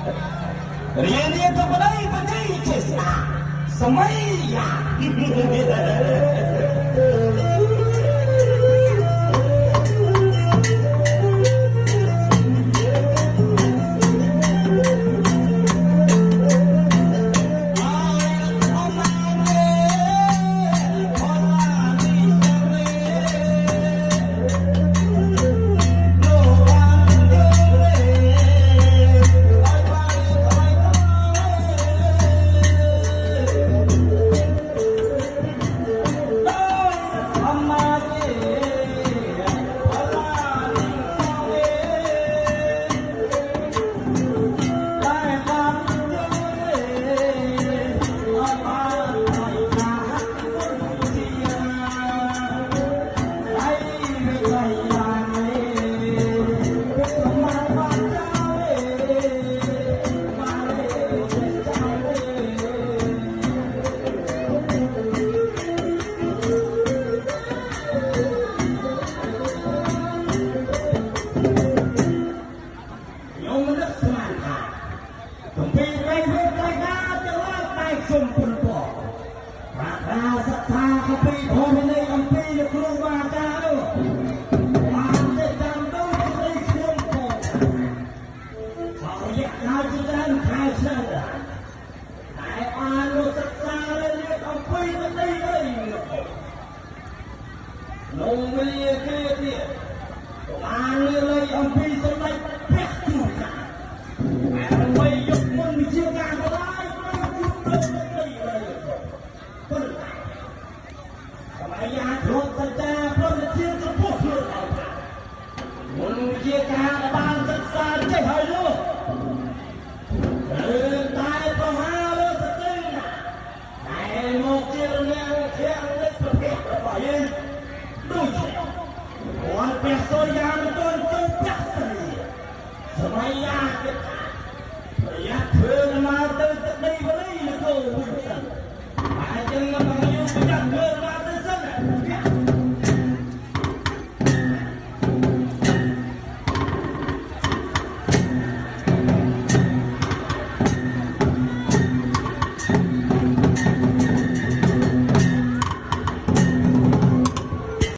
រៀនរៀនទៅប្តីបច្ចេកទេសស្ដាសម័យយ៉ាលោកវិលាគេទៀតបានលើយអំពីសម្ដេចព្រះទូតាតែអ្វីយកមុនវិជាការក៏ដែរមិនជួបលើទៅទេប៉ុន្តែសម័យយ៉ាគ្របសច្ចាព្រមជាចំពោះខ្លួនឲ្យថាមុនវិជាការបានសិក្សាចេះហើយលោកតែប្រមាលើស្ទឹងតែមកជារនាំងធាងនិតប្រភេទរបស់យើងដូចวันเป็นโซยามันต้นจงจักรีสมัยยาเกิดอยากเพื่อนมาเติมตะดีวันนี้นะโก้หุ่นสันอาจจะมาอยู่จักเกิน